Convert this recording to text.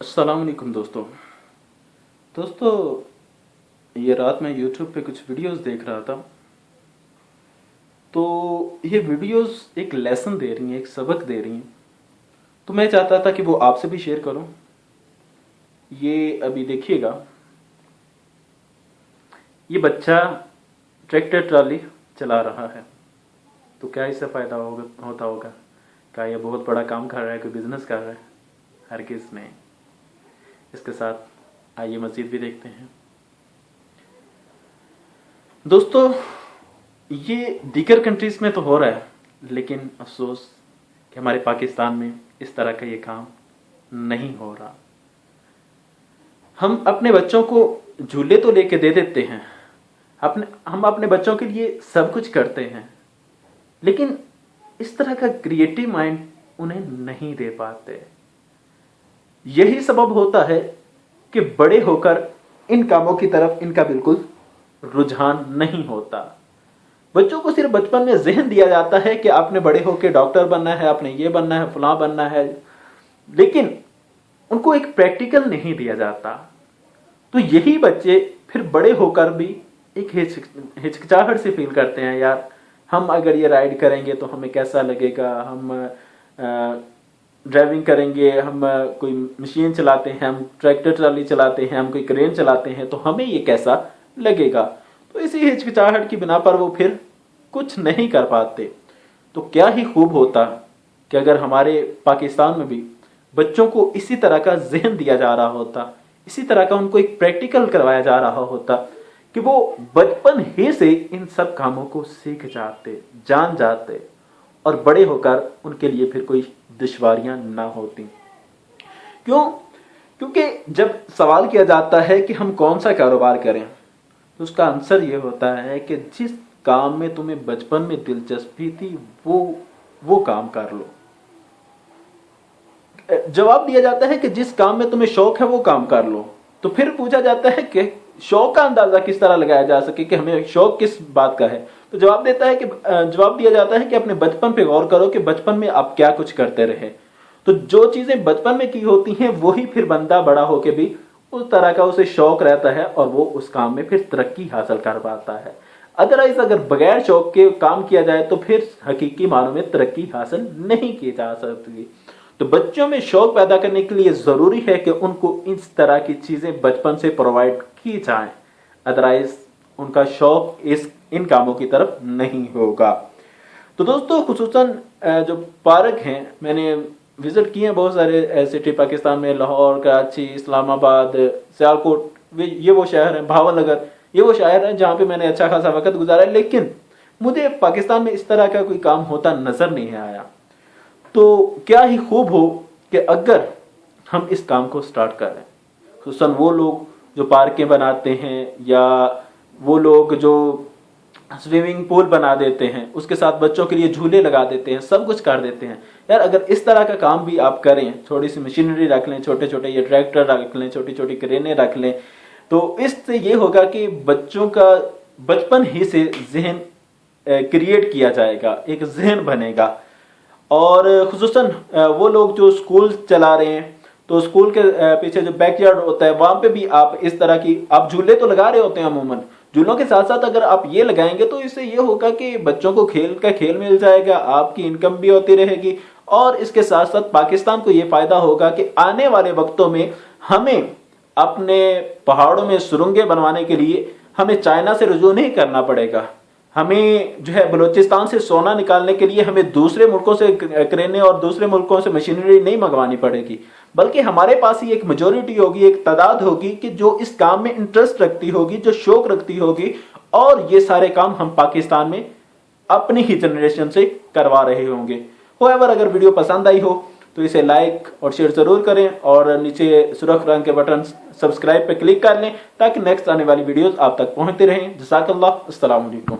अस्सलाम वालेकुम दोस्तों, ये रात में यूट्यूब पे कुछ वीडियोस देख रहा था। तो ये वीडियोस एक लेसन दे रही हैं, एक सबक दे रही हैं। तो मैं चाहता था कि वो आपसे भी शेयर करूं। ये अभी देखिएगा, ये बच्चा ट्रैक्टर ट्रॉली चला रहा है। तो क्या इससे फ़ायदा होता होगा? क्या ये बहुत बड़ा काम कर रहा है, कोई बिजनेस कर रहा है? हरगिज़ नहीं। इसके साथ आइए मज़ीद भी देखते हैं। दोस्तों, ये दीगर कंट्रीज़ में तो हो रहा है, लेकिन अफसोस कि हमारे पाकिस्तान में इस तरह का ये काम नहीं हो रहा। हम अपने बच्चों को झूले तो लेके दे देते हैं, हम अपने बच्चों के लिए सब कुछ करते हैं, लेकिन इस तरह का क्रिएटिव माइंड उन्हें नहीं दे पाते। यही सबब होता है कि बड़े होकर इन कामों की तरफ इनका बिल्कुल रुझान नहीं होता। बच्चों को सिर्फ बचपन में ज़हन दिया जाता है कि आपने बड़े होकर डॉक्टर बनना है, आपने ये बनना है, फलां बनना है, लेकिन उनको एक प्रैक्टिकल नहीं दिया जाता। तो यही बच्चे फिर बड़े होकर भी एक हिचकिचाहट से फील करते हैं, यार हम अगर ये राइड करेंगे तो हमें कैसा लगेगा, हम ड्राइविंग करेंगे, हम कोई मशीन चलाते हैं, हम ट्रैक्टर ट्राली चलाते हैं, हम कोई क्रेन चलाते हैं, तो हमें ये कैसा लगेगा। तो इसी हिचकिचाहट की बिना पर वो फिर कुछ नहीं कर पाते। तो क्या ही खूब होता कि अगर हमारे पाकिस्तान में भी बच्चों को इसी तरह का ज़हन दिया जा रहा होता, इसी तरह का उनको एक प्रैक्टिकल करवाया जा रहा होता कि वो बचपन ही से इन सब कामों को सीख जाते, जान जाते, और बड़े होकर उनके लिए फिर कोई दुश्वारियां ना होती। क्यों? क्योंकि जब सवाल किया जाता है कि हम कौन सा कारोबार करें, तो उसका आंसर ये होता है कि जिस काम में तुम्हें बचपन में दिलचस्पी थी वो काम कर लो। जवाब दिया जाता है कि जिस काम में तुम्हें शौक है वो काम कर लो। तो फिर पूछा जाता है कि शौक का अंदाजा किस तरह लगाया जा सके कि हमें शौक किस बात का है। तो जवाब दिया जाता है कि अपने बचपन पे गौर करो कि बचपन में आप क्या कुछ करते रहे। तो जो चीजें बचपन में की होती हैं वही फिर बंदा बड़ा होके भी उस तरह का उसे शौक रहता है और वो उस काम में फिर तरक्की हासिल कर पाता है। अदरवाइज अगर बगैर शौक के काम किया जाए तो फिर हकीकी मानों में तरक्की हासिल नहीं की जा सकती। तो बच्चों में शौक पैदा करने के लिए जरूरी है कि उनको इस तरह की चीजें बचपन से प्रोवाइड की जाएं, अदरवाइज उनका शौक इन कामों की तरफ नहीं होगा। तो दोस्तों, खुसूसन जो पार्क हैं, मैंने विजिट किए हैं बहुत सारे सिटी पाकिस्तान में, लाहौर, कराची, इस्लामाबाद, सियालकोट, ये वो शहर हैं, भावनगर, ये वो शहर हैं जहाँ पे मैंने अच्छा खासा वक्त गुजारा है, लेकिन मुझे पाकिस्तान में इस तरह का कोई काम होता नजर नहीं आया। तो क्या ही खूब हो कि अगर हम इस काम को स्टार्ट करें। खुसूसन वो लोग जो पार्कें बनाते हैं या वो लोग जो स्विमिंग पूल बना देते हैं, उसके साथ बच्चों के लिए झूले लगा देते हैं, सब कुछ कर देते हैं। यार अगर इस तरह का काम भी आप करें, थोड़ी सी मशीनरी रख लें, छोटे छोटे ये ट्रैक्टर रख लें, छोटी छोटी क्रेनें रख लें, तो इससे ये होगा कि बच्चों का बचपन ही से जहन क्रिएट किया जाएगा, एक जहन बनेगा। और खुसूसन वो लोग जो स्कूल चला रहे हैं, तो स्कूल के पीछे जो बैकयार्ड होता है वहां पे भी आप इस तरह की आप झूले तो लगा रहे होते हैं अमूमन, झूलों के साथ साथ अगर आप ये लगाएंगे तो इससे ये होगा कि बच्चों को खेल का खेल मिल जाएगा, आपकी इनकम भी होती रहेगी, और इसके साथ साथ पाकिस्तान को ये फायदा होगा कि आने वाले वक्तों में हमें अपने पहाड़ों में सुरंगें बनवाने के लिए हमें चाइना से रुजू नहीं करना पड़ेगा। हमें जो है बलूचिस्तान से सोना निकालने के लिए हमें दूसरे मुल्कों से क्रेनें और दूसरे मुल्कों से मशीनरी नहीं मंगवानी पड़ेगी, बल्कि हमारे पास ही एक मेजोरिटी होगी, एक तादाद होगी कि जो इस काम में इंटरेस्ट रखती होगी, जो शौक रखती होगी, और ये सारे काम हम पाकिस्तान में अपनी ही जनरेशन से करवा रहे होंगे। होएवर अगर वीडियो पसंद आई हो तो इसे लाइक और शेयर जरूर करें, और नीचे सुर्ख रंग के बटन सब्सक्राइब पे क्लिक कर लें ताकि नेक्स्ट आने वाली वीडियोस आप तक पहुंचती रहें। जज़ाकल्लाह, अस्सलाम वालेकुम।